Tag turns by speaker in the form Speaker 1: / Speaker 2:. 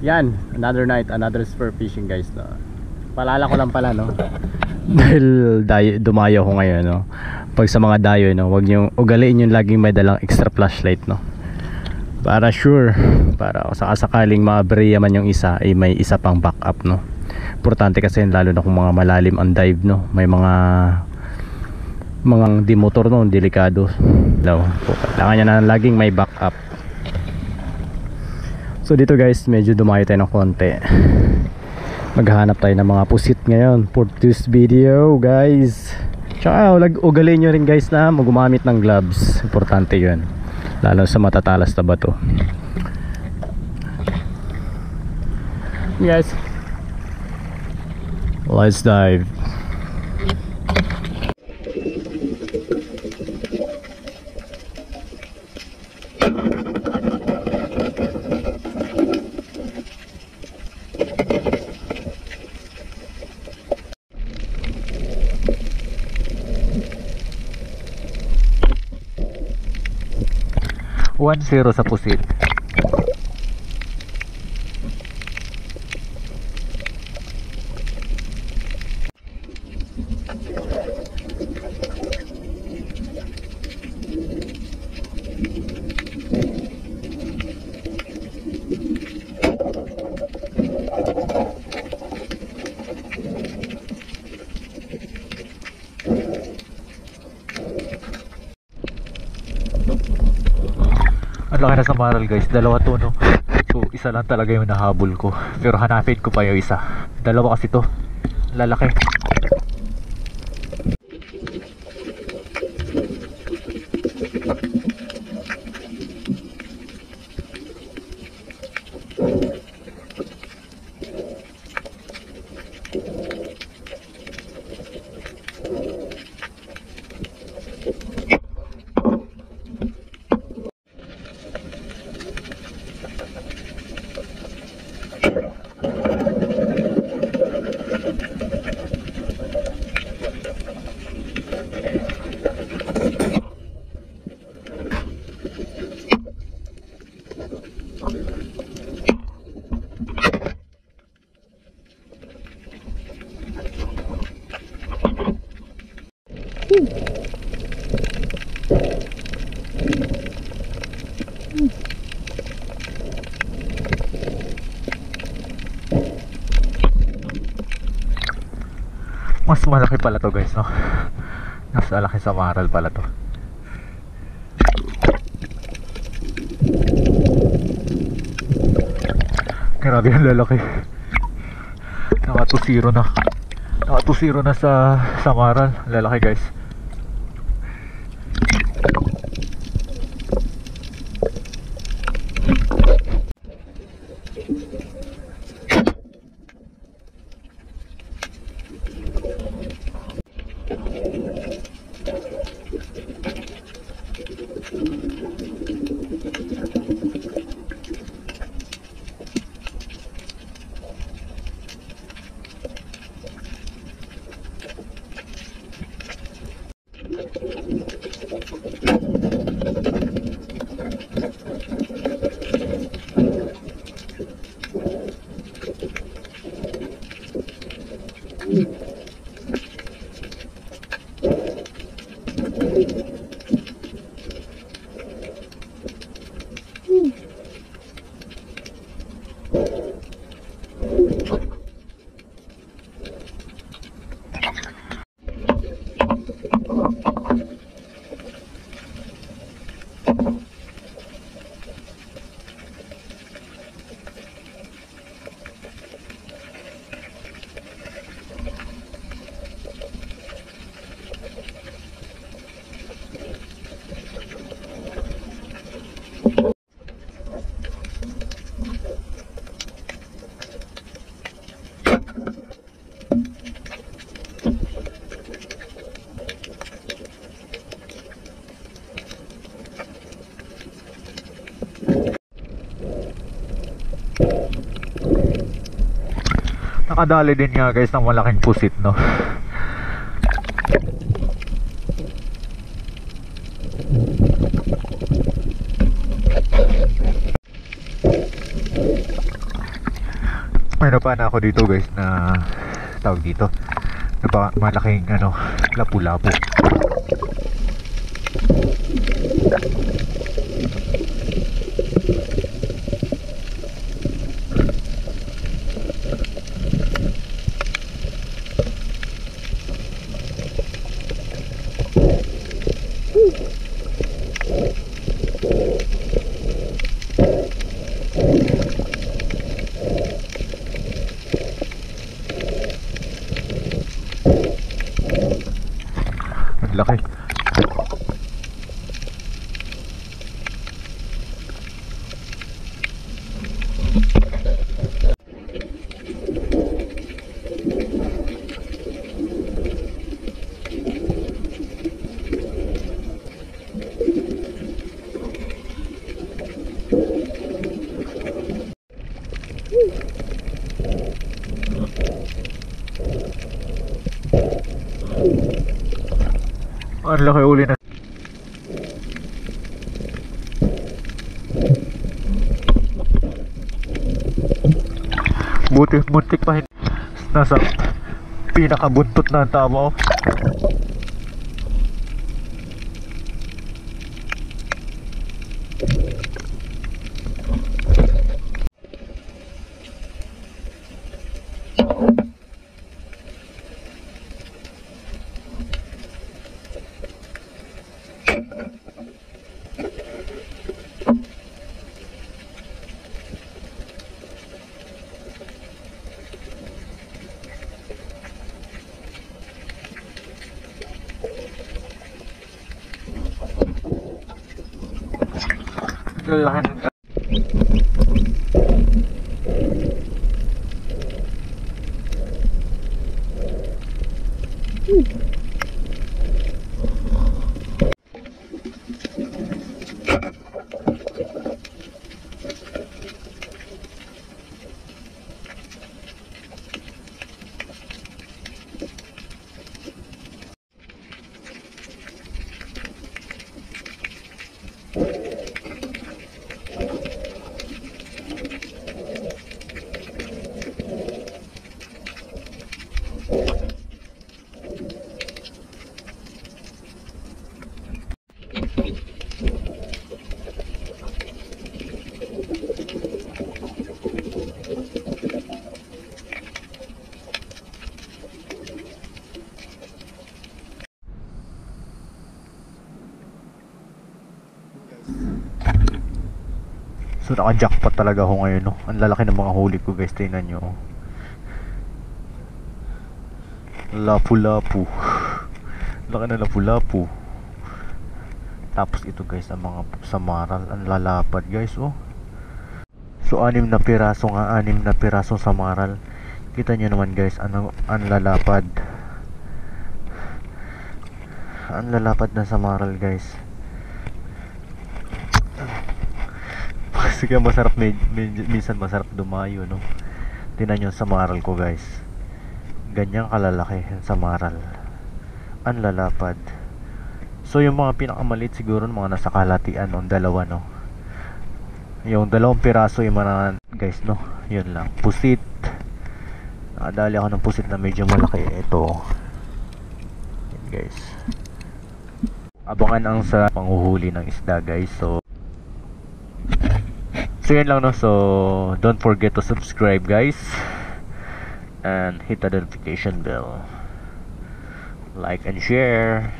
Speaker 1: Yan, another night, another spur fishing guys, no? Paalala ko lang pala, no? Dahil dumayo ko ngayon, no? Pag sa mga dayo, no, huwag nyo ugaliin yung laging may dalang extra flashlight, no? Para sure, para sakaling maaberya man yung isa, ay may isa pang backup, no? Importante kasi lalo na kung mga malalim ang dive, no? May mga di motor, no? Delikado. Kailangan niya na laging may backup. So dito guys, medyo dumayo tayo ng konti. Maghahanap tayo ng mga pusit ngayon for this video guys. Tsaka ugaliin nyo rin guys na gumamit ng gloves. Importante yun, lalo sa matatalas na bato. Guys, let's dive. One zero sa pusit. Ang laki na sa maral guys, dalawa to, no? So isa lang talaga yung nahabol ko, pero hanapin ko pa yung isa. Dalawa kasi to, lalaki. Mas malaki pala to guys, no? Mas malaki sa maral pala to. Grabe ang lalaki. Naka 2-0 na. Naka 2-0 na sa maral. Lalaki guys. Nakadali din nga guys ng malaking pusit, no?
Speaker 2: May napana ako dito guys na tawag dito. Malaking lapu-lapu. Ang laki. Ang laki uli na. Buti, muntik pa nasa pinakabuntot na ang tama. Laki. So naka-jackpot talaga ako ngayon, no. Ang lalaki ng mga huli ko, guys. Tingnan nyo. Lapu-lapu. Laki na lapu-lapu. Tapos ito, guys, ang mga samaral. Ang lalapad, guys, oh. So 6 na piraso nga, 6 na piraso samaral. Kita nyo naman, guys, ang lalapad. Ang lalapad na samaral, guys. Sige, masarap, minsan masarap dumayo, no. Tingnan nyo sa samaral ko, guys. Ganyang kalalaki ang samaral. Ang lalapad. So yung mga pinakamaliit siguro mga nasa kalatian, no, dalawa, no. Yung 2 piraso yung mga, guys, no. Yun lang. Pusit. Nakadali ako ng pusit na medyo malaki. Ito. Yan, guys. Abangan ang sa panghuhuli ng isda, guys. So yun lang, no. So don't forget to subscribe, guys, and hit the notification bell, like and share.